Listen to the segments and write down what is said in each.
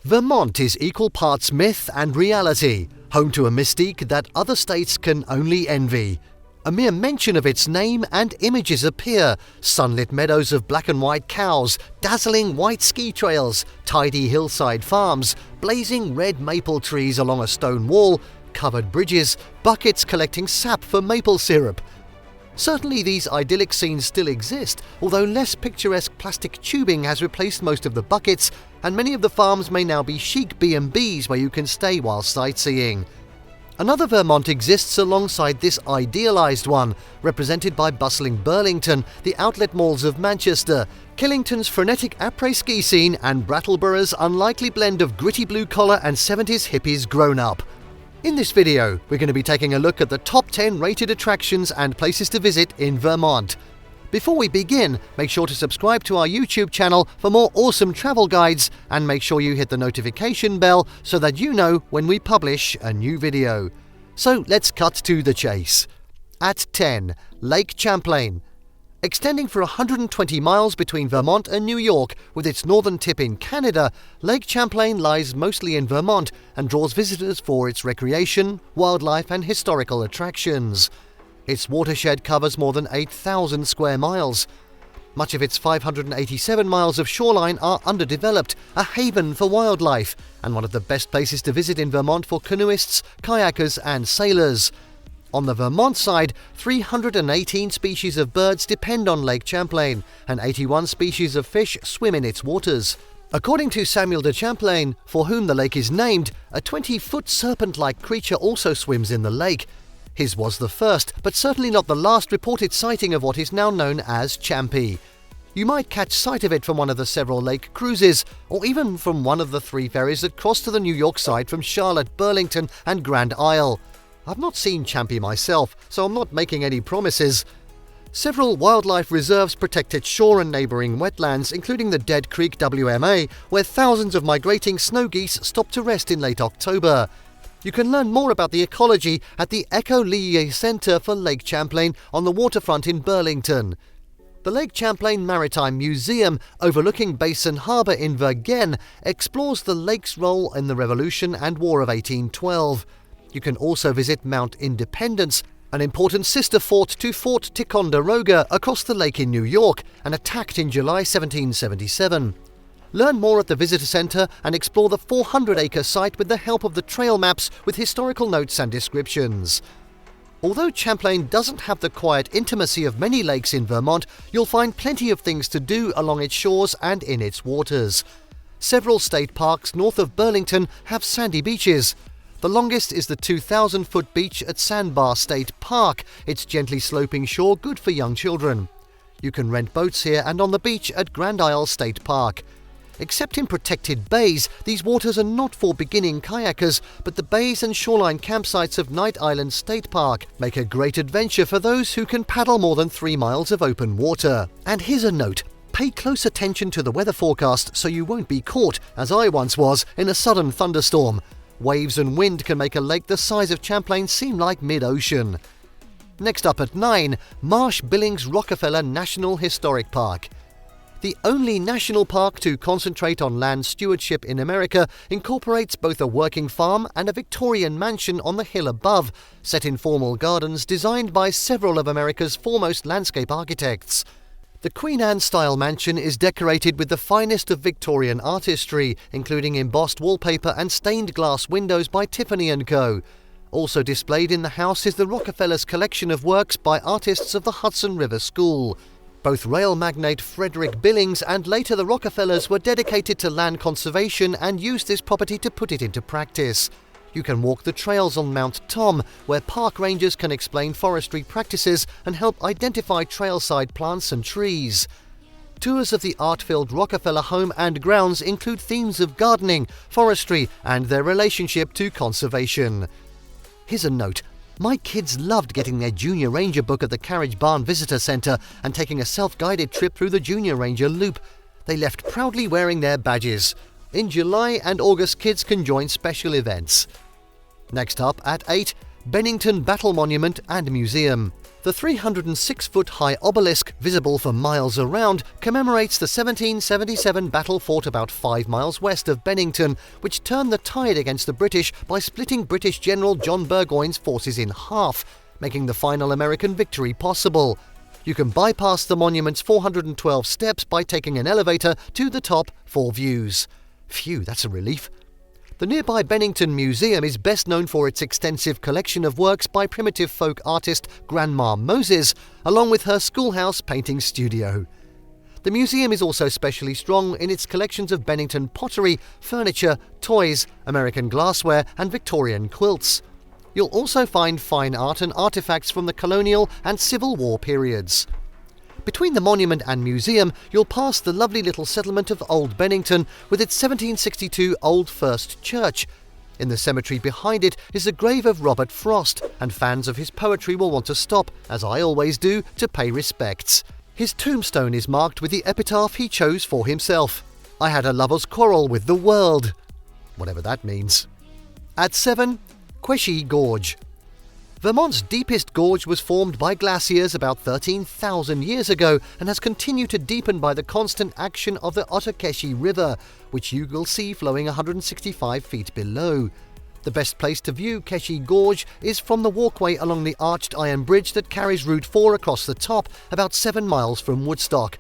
Vermont is equal parts myth and reality, home to a mystique that other states can only envy. A mere mention of its name and images appear: sunlit meadows of black and white cows, dazzling white ski trails, tidy hillside farms, blazing red maple trees along a stone wall, covered bridges, buckets collecting sap for maple syrup. Certainly these idyllic scenes still exist, although less picturesque plastic tubing has replaced most of the buckets, and many of the farms may now be chic B&Bs where you can stay while sightseeing. Another Vermont exists alongside this idealised one, represented by bustling Burlington, the outlet malls of Manchester, Killington's frenetic après-ski scene, and Brattleborough's unlikely blend of gritty blue-collar and 70s hippies grown up. In this video, we're going to be taking a look at the top 10 rated attractions and places to visit in Vermont. Before we begin, make sure to subscribe to our YouTube channel for more awesome travel guides, and make sure you hit the notification bell so that you know when we publish a new video. So let's cut to the chase. At 10, Lake Champlain. Extending for 120 miles between Vermont and New York, with its northern tip in Canada, Lake Champlain lies mostly in Vermont and draws visitors for its recreation, wildlife and historical attractions. Its watershed covers more than 8,000 square miles. Much of its 587 miles of shoreline are underdeveloped, a haven for wildlife, and one of the best places to visit in Vermont for canoeists, kayakers and sailors. On the Vermont side, 318 species of birds depend on Lake Champlain, and 81 species of fish swim in its waters. According to Samuel de Champlain, for whom the lake is named, a 20-foot serpent-like creature also swims in the lake. His was the first, but certainly not the last reported sighting of what is now known as Champy. You might catch sight of it from one of the several lake cruises, or even from one of the 3 ferries that cross to the New York side from Charlotte, Burlington and Grand Isle. I've not seen Champy myself, so I'm not making any promises. Several wildlife reserves protect its shore and neighbouring wetlands, including the Dead Creek WMA, where thousands of migrating snow geese stop to rest in late October. You can learn more about the ecology at the Eco-Lier Centre for Lake Champlain on the Waterfront in Burlington. The Lake Champlain Maritime Museum, overlooking Basin Harbour in Vergennes, explores the lake's role in the Revolution and War of 1812. You can also visit Mount Independence, an important sister fort to Fort Ticonderoga across the lake in New York and attacked in July 1777. Learn more at the Visitor Centre and explore the 400-acre site with the help of the trail maps with historical notes and descriptions. Although Champlain doesn't have the quiet intimacy of many lakes in Vermont, you'll find plenty of things to do along its shores and in its waters. Several state parks north of Burlington have sandy beaches. The longest is the 2,000-foot beach at Sandbar State Park, its gently sloping shore good for young children. You can rent boats here and on the beach at Grand Isle State Park. Except in protected bays, these waters are not for beginning kayakers, but the bays and shoreline campsites of Night Island State Park make a great adventure for those who can paddle more than 3 miles of open water. And here's a note: pay close attention to the weather forecast so you won't be caught, as I once was, in a sudden thunderstorm. Waves and wind can make a lake the size of Champlain seem like mid-ocean. Next up at 9, Marsh-Billings-Rockefeller National Historic Park. The only national park to concentrate on land stewardship in America, incorporates both a working farm and a Victorian mansion on the hill above, set in formal gardens designed by several of America's foremost landscape architects. The Queen Anne-style mansion is decorated with the finest of Victorian artistry, including embossed wallpaper and stained glass windows by Tiffany & Co. Also displayed in the house is the Rockefellers' collection of works by artists of the Hudson River School. Both rail magnate Frederick Billings and later the Rockefellers were dedicated to land conservation and used this property to put it into practice. You can walk the trails on Mount Tom, where park rangers can explain forestry practices and help identify trailside plants and trees. Tours of the art-filled Rockefeller home and grounds include themes of gardening, forestry, and their relationship to conservation. Here's a note: my kids loved getting their Junior Ranger book at the Carriage Barn Visitor Centre and taking a self-guided trip through the Junior Ranger Loop. They left proudly wearing their badges. In July and August, kids can join special events. Next up at 8, Bennington Battle Monument and Museum. The 306-foot-high obelisk, visible for miles around, commemorates the 1777 battle fought about 5 miles west of Bennington, which turned the tide against the British by splitting British General John Burgoyne's forces in half, making the final American victory possible. You can bypass the monument's 412 steps by taking an elevator to the top for views. Phew, that's a relief. The nearby Bennington Museum is best known for its extensive collection of works by primitive folk artist Grandma Moses, along with her schoolhouse painting studio. The museum is also specially strong in its collections of Bennington pottery, furniture, toys, American glassware and Victorian quilts. You'll also find fine art and artefacts from the colonial and Civil War periods. Between the monument and museum, you'll pass the lovely little settlement of Old Bennington with its 1762 Old First Church. In the cemetery behind it is the grave of Robert Frost, and fans of his poetry will want to stop, as I always do, to pay respects. His tombstone is marked with the epitaph he chose for himself. "I had a lover's quarrel with the world." Whatever that means. At 7, Quechee Gorge. Vermont's deepest gorge was formed by glaciers about 13,000 years ago and has continued to deepen by the constant action of the Ottauquechee River, which you will see flowing 165 feet below. The best place to view Quechee Gorge is from the walkway along the arched iron bridge that carries Route 4 across the top, about 7 miles from Woodstock.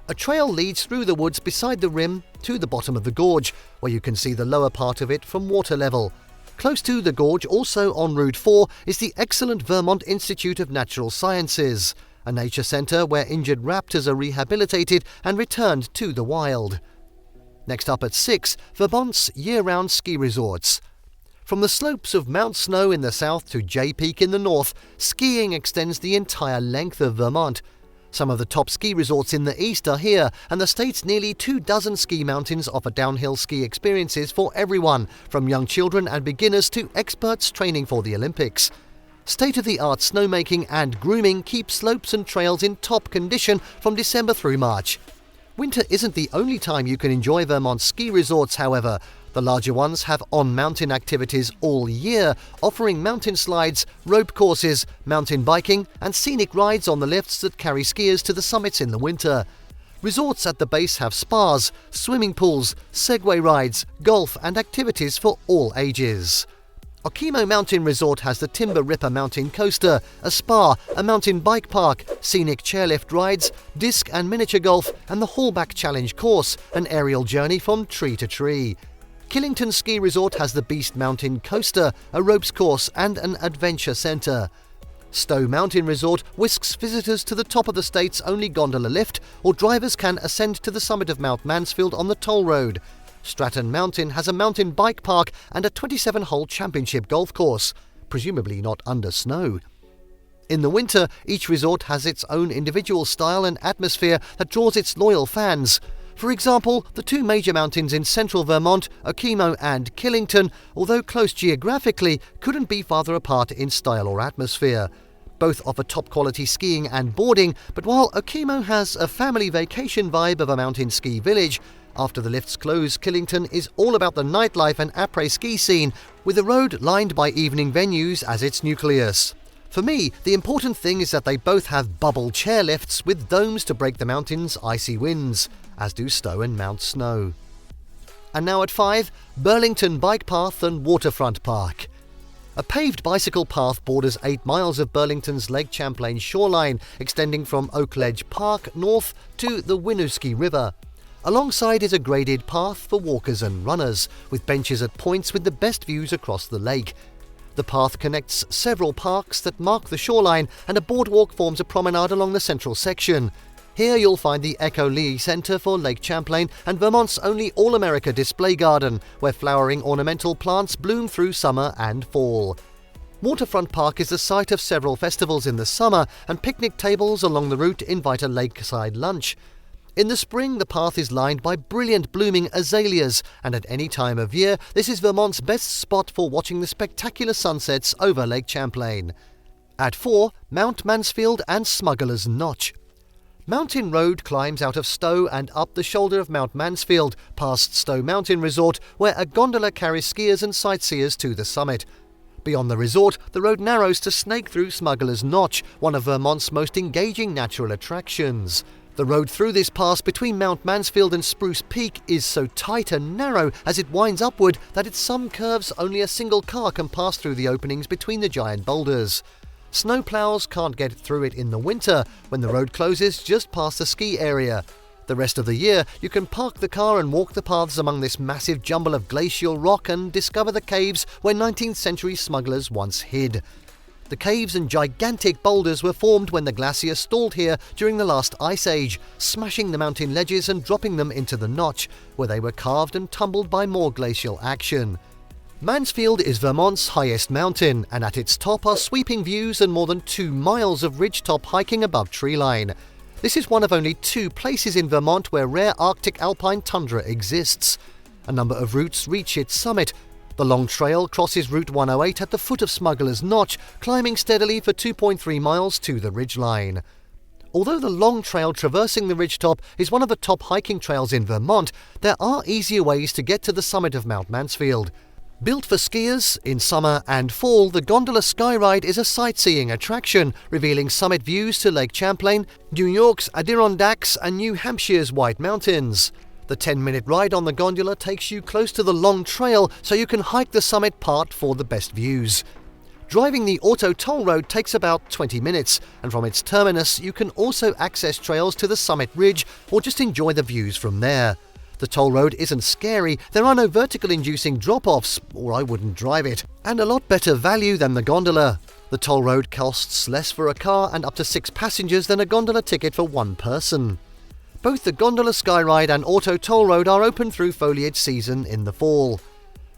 A trail leads through the woods beside the rim to the bottom of the gorge, where you can see the lower part of it from water level. Close to the gorge, also on Route 4, is the excellent Vermont Institute of Natural Sciences, a nature centre where injured raptors are rehabilitated and returned to the wild. Next up at 6, Vermont's year-round ski resorts. From the slopes of Mount Snow in the south to Jay Peak in the north, skiing extends the entire length of Vermont. Some of the top ski resorts in the east are here, and the state's nearly 24 ski mountains offer downhill ski experiences for everyone, from young children and beginners to experts training for the Olympics. State-of-the-art snowmaking and grooming keep slopes and trails in top condition from December through March. Winter isn't the only time you can enjoy Vermont's ski resorts, however. The larger ones have on-mountain activities all year, offering mountain slides, rope courses, mountain biking, and scenic rides on the lifts that carry skiers to the summits in the winter. Resorts at the base have spas, swimming pools, Segway rides, golf, and activities for all ages. Okemo Mountain Resort has the Timber Ripper Mountain Coaster, a spa, a mountain bike park, scenic chairlift rides, disc and miniature golf, and the Hallback Challenge course, an aerial journey from tree to tree. Killington Ski Resort has the Beast Mountain Coaster, a ropes course, and an adventure centre. Stowe Mountain Resort whisks visitors to the top of the state's only gondola lift, or drivers can ascend to the summit of Mount Mansfield on the toll road. Stratton Mountain has a mountain bike park and a 27-hole championship golf course, presumably not under snow. In the winter, each resort has its own individual style and atmosphere that draws its loyal fans. For example, the two major mountains in central Vermont, Okemo and Killington, although close geographically, couldn't be farther apart in style or atmosphere. Both offer top-quality skiing and boarding, but while Okemo has a family vacation vibe of a mountain ski village, after the lifts close, Killington is all about the nightlife and après-ski scene, with the road lined by evening venues as its nucleus. For me, the important thing is that they both have bubble chairlifts with domes to break the mountain's icy winds, as do Stowe and Mount Snow. And now at 5, Burlington Bike Path and Waterfront Park. A paved bicycle path borders 8 miles of Burlington's Lake Champlain shoreline, extending from Oak Ledge Park north to the Winooski River. Alongside is a graded path for walkers and runners, with benches at points with the best views across the lake. The path connects several parks that mark the shoreline, and a boardwalk forms a promenade along the central section. Here you'll find the Echo Lee Centre for Lake Champlain and Vermont's only All-America display garden, where flowering ornamental plants bloom through summer and fall. Waterfront Park is the site of several festivals in the summer, and picnic tables along the route invite a lakeside lunch. In the spring, the path is lined by brilliant blooming azaleas, and at any time of year, this is Vermont's best spot for watching the spectacular sunsets over Lake Champlain. At 4, Mount Mansfield and Smugglers Notch. Mountain Road climbs out of Stowe and up the shoulder of Mount Mansfield, past Stowe Mountain Resort, where a gondola carries skiers and sightseers to the summit. Beyond the resort, the road narrows to snake through Smugglers Notch, one of Vermont's most engaging natural attractions. The road through this pass between Mount Mansfield and Spruce Peak is so tight and narrow as it winds upward that at some curves only a single car can pass through the openings between the giant boulders. Snowplows can't get through it in the winter when the road closes just past the ski area. The rest of the year, you can park the car and walk the paths among this massive jumble of glacial rock and discover the caves where 19th century smugglers once hid. The caves and gigantic boulders were formed when the glacier stalled here during the last ice age, smashing the mountain ledges and dropping them into the notch, where they were carved and tumbled by more glacial action. Mansfield is Vermont's highest mountain, and at its top are sweeping views and more than 2 miles of ridgetop hiking above treeline. This is one of only 2 places in Vermont where rare Arctic alpine tundra exists. A number of routes reach its summit. The Long Trail crosses Route 108 at the foot of Smugglers Notch, climbing steadily for 2.3 miles to the ridgeline. Although the Long Trail traversing the ridgetop is one of the top hiking trails in Vermont, there are easier ways to get to the summit of Mount Mansfield. Built for skiers, in summer and fall, the gondola skyride is a sightseeing attraction, revealing summit views to Lake Champlain, New York's Adirondacks and New Hampshire's White Mountains. The 10-minute ride on the gondola takes you close to the Long Trail, so you can hike the summit part for the best views. Driving the auto toll road takes about 20 minutes, and from its terminus you can also access trails to the summit ridge or just enjoy the views from there. The toll road isn't scary, there are no vertical-inducing drop-offs, or I wouldn't drive it, and a lot better value than the gondola. The toll road costs less for a car and up to 6 passengers than a gondola ticket for 1 person. Both the gondola skyride and auto toll road are open through foliage season in the fall.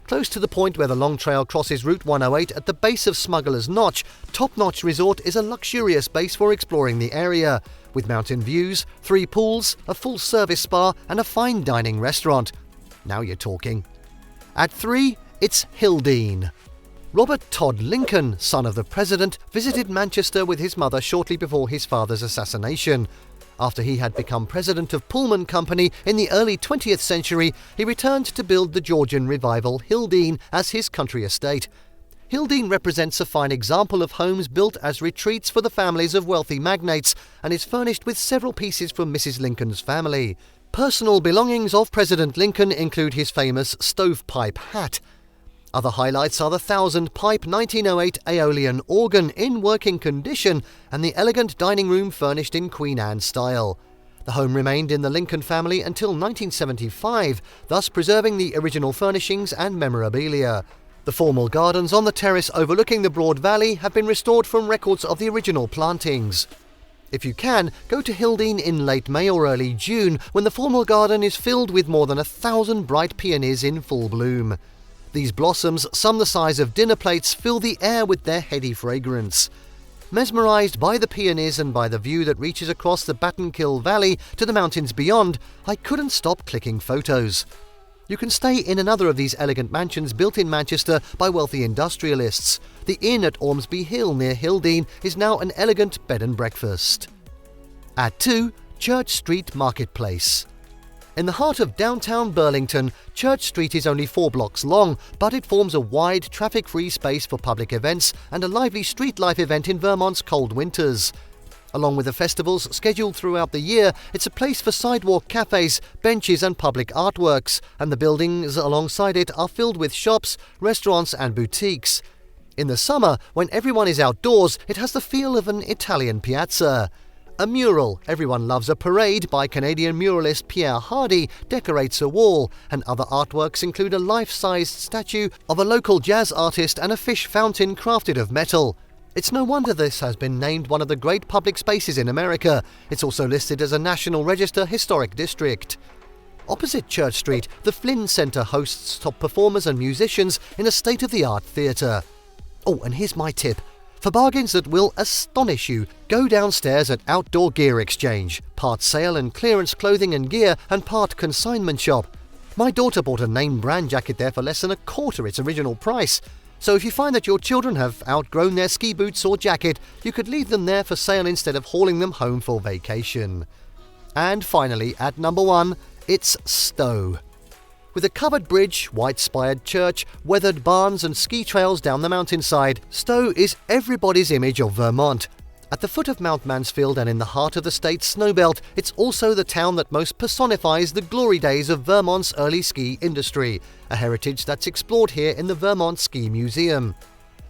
Close to the point where the Long Trail crosses Route 108 at the base of Smugglers Notch, Top Notch Resort is a luxurious base for exploring the area, with mountain views, 3 pools, a full-service spa and a fine dining restaurant. Now you're talking. At 3, it's Hildene. Robert Todd Lincoln, son of the president, visited Manchester with his mother shortly before his father's assassination. After he had become president of Pullman Company in the early 20th century, he returned to build the Georgian revival Hildene as his country estate. Hildene represents a fine example of homes built as retreats for the families of wealthy magnates and is furnished with several pieces from Mrs. Lincoln's family. Personal belongings of President Lincoln include his famous stovepipe hat. Other highlights are the 1,000-pipe 1908 Aeolian organ in working condition and the elegant dining room furnished in Queen Anne style. The home remained in the Lincoln family until 1975, thus preserving the original furnishings and memorabilia. The formal gardens on the terrace overlooking the broad valley have been restored from records of the original plantings. If you can, go to Hildene in late May or early June when the formal garden is filled with more than 1,000 bright peonies in full bloom. These blossoms, some the size of dinner plates, fill the air with their heady fragrance. Mesmerised by the peonies and by the view that reaches across the Battenkill Valley to the mountains beyond, I couldn't stop clicking photos. You can stay in another of these elegant mansions built in Manchester by wealthy industrialists. The inn at Ormsby Hill near Hildene is now an elegant bed and breakfast. At 2, Church Street Marketplace. In the heart of downtown Burlington, Church Street is only 4 blocks long, but it forms a wide, traffic-free space for public events and a lively street life event in Vermont's cold winters. Along with the festivals scheduled throughout the year, it's a place for sidewalk cafes, benches and public artworks, and the buildings alongside it are filled with shops, restaurants and boutiques. In the summer, when everyone is outdoors, it has the feel of an Italian piazza. A mural, everyone loves a parade, by Canadian muralist Pierre Hardy decorates a wall, and other artworks include a life-sized statue of a local jazz artist and a fish fountain crafted of metal. It's no wonder this has been named one of the great public spaces in America. It's also listed as a National Register Historic District. Opposite Church Street, the Flynn Center hosts top performers and musicians in a state-of-the-art theatre. Oh, and here's my tip. For bargains that will astonish you, go downstairs at Outdoor Gear Exchange, part sale and clearance clothing and gear and part consignment shop. My daughter bought a name brand jacket there for less than a quarter its original price. So if you find that your children have outgrown their ski boots or jacket, you could leave them there for sale instead of hauling them home for vacation. And finally, at number 1, it's Stowe. With a covered bridge, white-spired church, weathered barns and ski trails down the mountainside, Stowe is everybody's image of Vermont. At the foot of Mount Mansfield and in the heart of the state's snowbelt, it's also the town that most personifies the glory days of Vermont's early ski industry, a heritage that's explored here in the Vermont Ski Museum.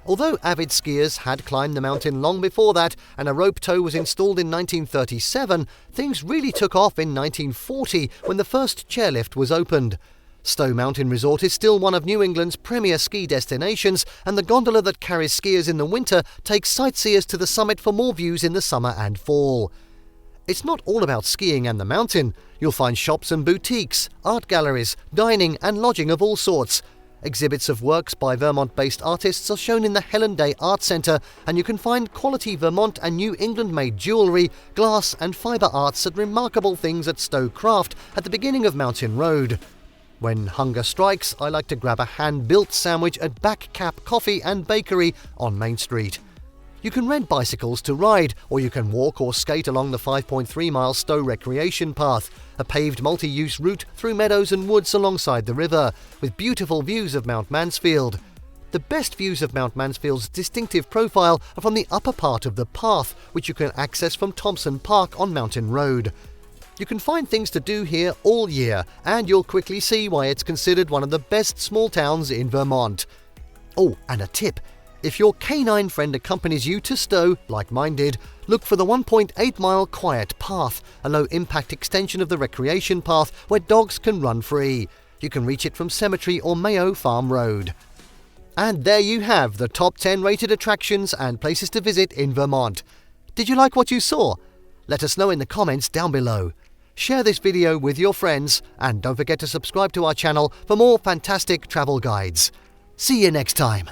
Although avid skiers had climbed the mountain long before that and a rope tow was installed in 1937, things really took off in 1940 when the first chairlift was opened. Stowe Mountain Resort is still one of New England's premier ski destinations, and the gondola that carries skiers in the winter takes sightseers to the summit for more views in the summer and fall. It's not all about skiing and the mountain. You'll find shops and boutiques, art galleries, dining and lodging of all sorts. Exhibits of works by Vermont-based artists are shown in the Hildene Art Centre, and you can find quality Vermont and New England-made jewellery, glass and fibre arts at remarkable things at Stowe Craft at the beginning of Mountain Road. When hunger strikes, I like to grab a hand-built sandwich at Back Cap Coffee and Bakery on Main Street. You can rent bicycles to ride, or you can walk or skate along the 5.3-mile Stowe Recreation Path, a paved multi-use route through meadows and woods alongside the river, with beautiful views of Mount Mansfield. The best views of Mount Mansfield's distinctive profile are from the upper part of the path, which you can access from Thompson Park on Mountain Road. You can find things to do here all year, and you'll quickly see why it's considered one of the best small towns in Vermont. Oh, and a tip. If your canine friend accompanies you to Stowe, like mine did, look for the 1.8-mile Quiet Path, a low-impact extension of the recreation path where dogs can run free. You can reach it from Cemetery or Mayo Farm Road. And there you have the top 10 rated attractions and places to visit in Vermont. Did you like what you saw? Let us know in the comments down below. Share this video with your friends, and don't forget to subscribe to our channel for more fantastic travel guides. See you next time.